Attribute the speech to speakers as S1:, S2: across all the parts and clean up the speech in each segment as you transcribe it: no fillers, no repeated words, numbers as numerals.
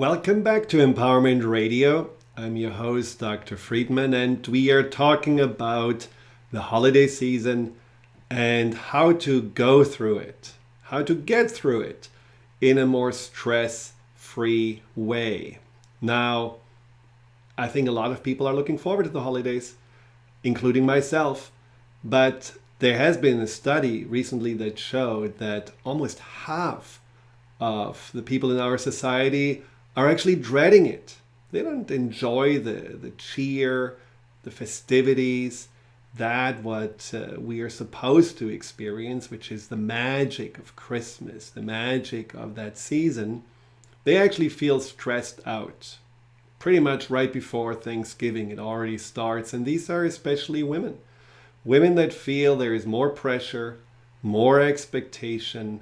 S1: Welcome back to Empowerment Radio. I'm your host, Dr. Friedemann, and we are talking about the holiday season and how to go through it, how to get through it in a more stress-free way. Now, I think a lot of people are looking forward to the holidays, including myself, but there has been a study recently that showed that almost half of the people in our society are actually dreading it. They don't enjoy the cheer, the festivities, that what we are supposed to experience, which is the magic of Christmas, the magic of that season. They actually feel stressed out. Pretty much right before Thanksgiving, it already starts. And these are especially women. Women that feel there is more pressure, more expectation,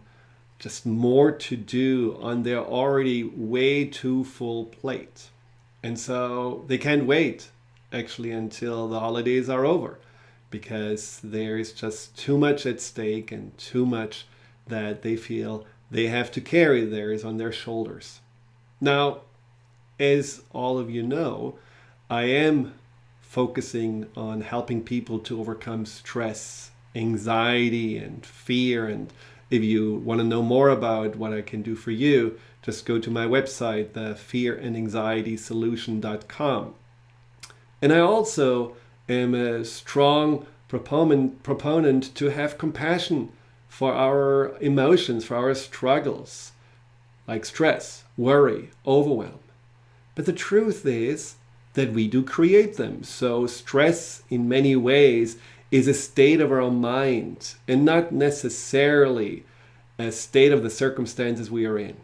S1: just more to do on their already way too full plate. And so they can't wait actually until the holidays are over because there is just too much at stake and too much that they feel they have to carry theirs on their shoulders. Now, as all of you know, I am focusing on helping people to overcome stress, anxiety, and fear. And if you want to know more about what I can do for you, just go to my website, thefearandanxietysolution.com. And I also am a strong proponent to have compassion for our emotions, for our struggles, like stress, worry, overwhelm. But the truth is that we do create them. So stress in many ways is a state of our mind and not necessarily a state of the circumstances we are in.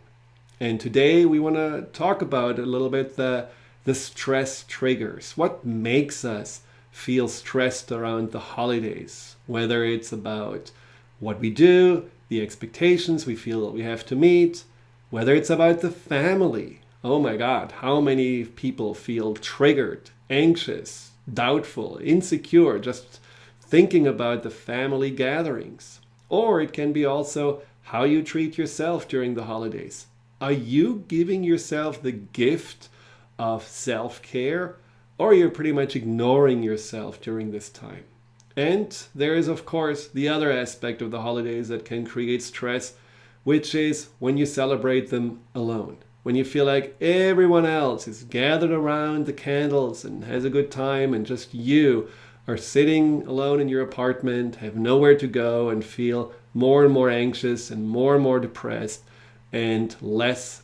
S1: And today we want to talk about a little bit the stress triggers. What makes us feel stressed around the holidays? Whether it's about what we do, the expectations we feel that we have to meet, whether it's about the family. Oh my God, how many people feel triggered, anxious, doubtful, insecure, just thinking about the family gatherings. Or it can be also how you treat yourself during the holidays. Are you giving yourself the gift of self-care, or you're pretty much ignoring yourself during this time? And there is, of course, the other aspect of the holidays that can create stress, which is when you celebrate them alone. When you feel like everyone else is gathered around the candles and has a good time and just you are sitting alone in your apartment, have nowhere to go, and feel more and more anxious and more depressed and less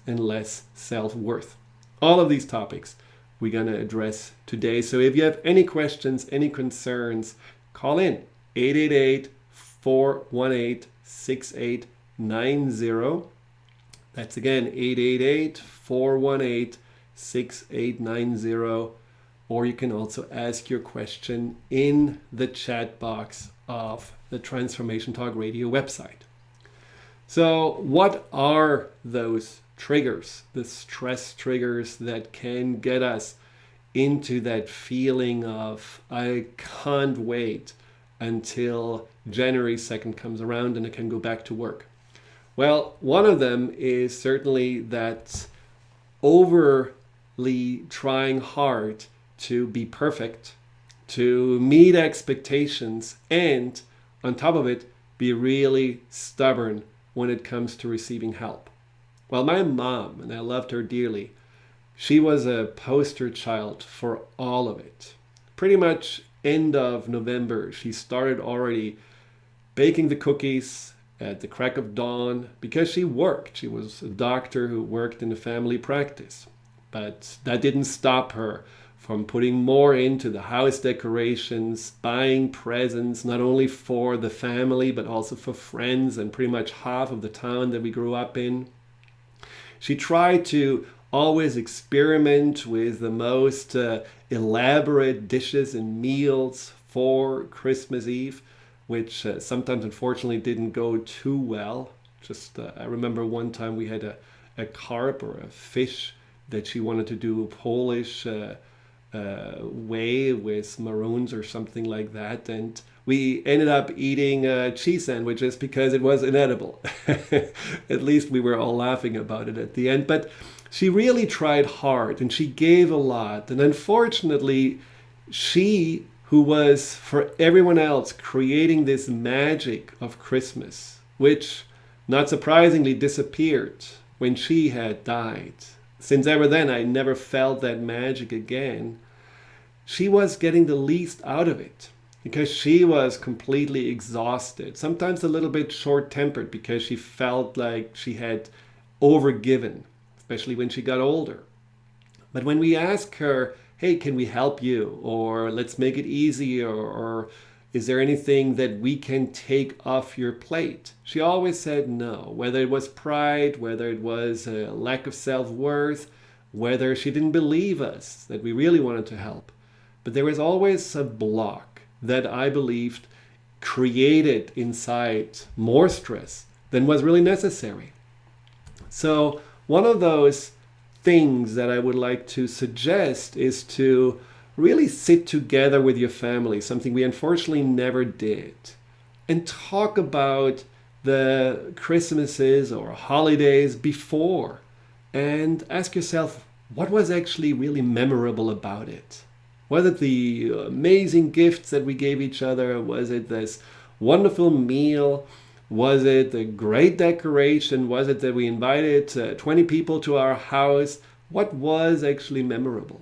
S1: self-worth. All of these topics we're going to address today. So if you have any questions, any concerns, call in 888-418-6890. That's again 888-418-6890. Or you can also ask your question in the chat box of the Transformation Talk Radio website. So what are those triggers, the stress triggers that can get us into that feeling of, I can't wait until January 2nd comes around and I can go back to work? Well, one of them is certainly that overly trying hard to be perfect, to meet expectations, and on top of it, be really stubborn when it comes to receiving help. Well, my mom, and I loved her dearly, she was a poster child for all of it. Pretty much end of November, she started already baking the cookies at the crack of dawn because she worked. She was a doctor who worked in a family practice. But that didn't stop her from putting more into the house decorations, buying presents, not only for the family, but also for friends and pretty much half of the town that we grew up in. She tried to always experiment with the most elaborate dishes and meals for Christmas Eve, which sometimes unfortunately didn't go too well. I remember one time we had a carp or a fish that she wanted to do a Polish way with maroons or something like that, and we ended up eating cheese sandwiches because it was inedible. At least we were all laughing about it at the end. But She really tried hard and she gave a lot. And unfortunately, she, who was for everyone else creating this magic of Christmas, which not surprisingly disappeared when she had died. Since ever then, I never felt that magic again. She was getting the least out of it because she was completely exhausted, sometimes a little bit short-tempered because she felt like she had overgiven, especially when she got older. But when we ask her, hey, can we help you? Or let's make it easier, or is there anything that we can take off your plate? She always said no, whether it was pride, whether it was a lack of self-worth, whether she didn't believe us, that we really wanted to help. But there was always a block that I believed created inside more stress than was really necessary. So one of those things that I would like to suggest is to really sit together with your family, something we unfortunately never did, and talk about the Christmases or holidays before and ask yourself, what was actually really memorable about it? Was it the amazing gifts that we gave each other? Was it this wonderful meal? Was it a great decoration? Was it that we invited 20 people to our house? What was actually memorable?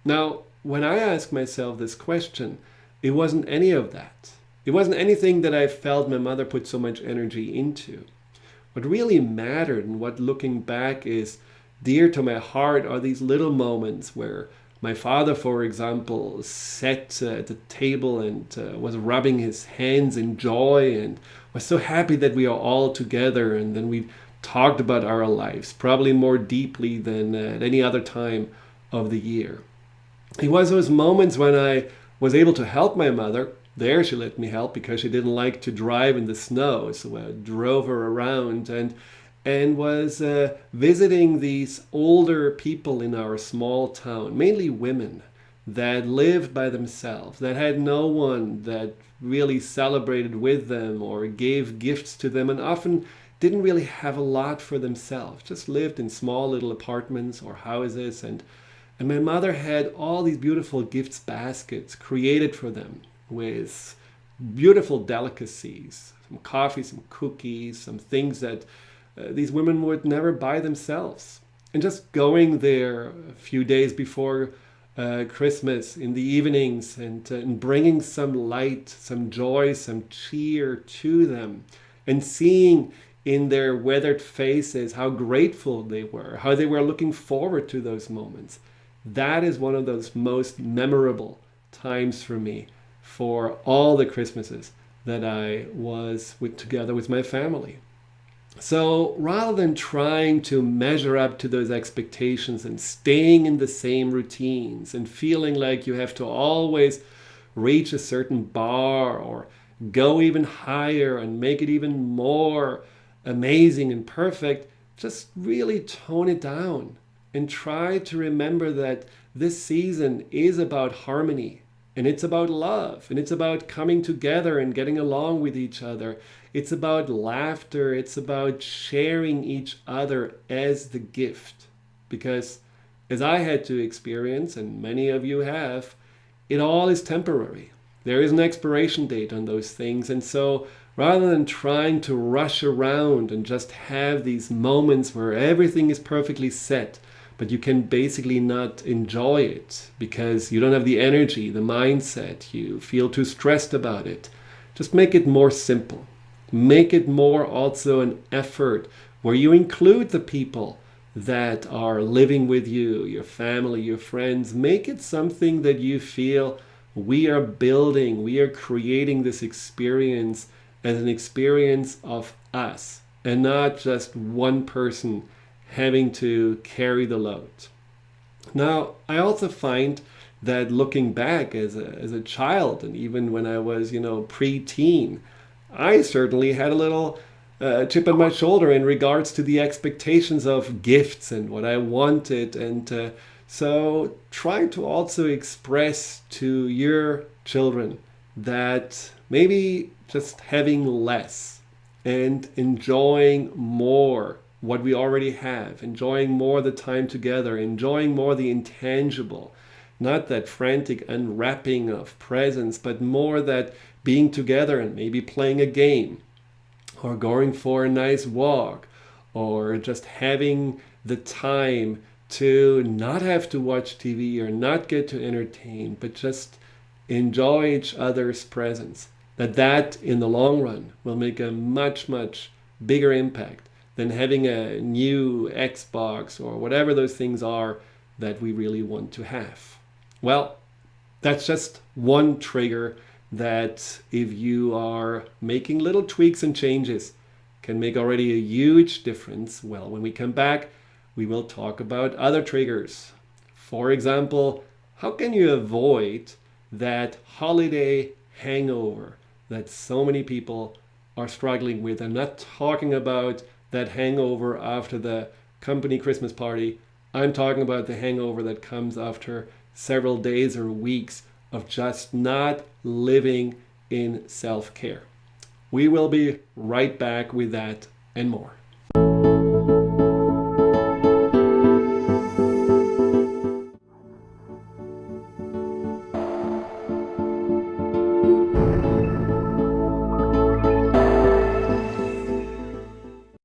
S1: Now, when I ask myself this question, it wasn't any of that. It wasn't anything that I felt my mother put so much energy into. What really mattered and what looking back is dear to my heart are these little moments where my father, for example, sat at the table and was rubbing his hands in joy and was so happy that we are all together, and then we talked about our lives, probably more deeply than at any other time of the year. It was those moments when I was able to help my mother. There she let me help because she didn't like to drive in the snow, so I drove her around and was visiting these older people in our small town, mainly women that lived by themselves, that had no one that really celebrated with them or gave gifts to them, and often didn't really have a lot for themselves, just lived in small little apartments or houses. And my mother had all these beautiful gifts baskets created for them with beautiful delicacies, some coffee, some cookies, some things that these women would never buy themselves. And just going there a few days before Christmas in the evenings and bringing some light, some joy, some cheer to them, and seeing in their weathered faces how grateful they were, how they were looking forward to those moments. That is one of those most memorable times for me for all the Christmases that I was together with my family. So rather than trying to measure up to those expectations and staying in the same routines and feeling like you have to always reach a certain bar or go even higher and make it even more amazing and perfect, just really tone it down and try to remember that this season is about harmony, and it's about love, and it's about coming together and getting along with each other. It's about laughter. It's about sharing each other as the gift. Because as I had to experience, and many of you have, it all is temporary. There is an expiration date on those things. And so rather than trying to rush around and just have these moments where everything is perfectly set, but you can basically not enjoy it because you don't have the energy, the mindset, you feel too stressed about it, just make it more simple. Make it more also an effort where you include the people that are living with you, your family, your friends. Make it something that you feel we are building, we are creating this experience as an experience of us and not just one person having to carry the load. Now, I also find that looking back as a child, and even when I was, pre-teen, I certainly had a little chip on my shoulder in regards to the expectations of gifts and what I wanted. And so try to also express to your children that maybe just having less and enjoying more what we already have, enjoying more the time together, enjoying more the intangible, not that frantic unwrapping of presents, but more that being together and maybe playing a game or going for a nice walk or just having the time to not have to watch TV or not get to entertain, but just enjoy each other's presence. That in the long run will make a much, much bigger impact than having a new Xbox or whatever those things are that we really want to have. Well, that's just one trigger that if you are making little tweaks and changes can make already a huge difference. Well, when we come back, we will talk about other triggers. For example, how can you avoid that holiday hangover that so many people are struggling with? I'm not talking about that hangover after the company Christmas party. I'm talking about the hangover that comes after several days or weeks of just not living in self-care. We will be right back with that and more.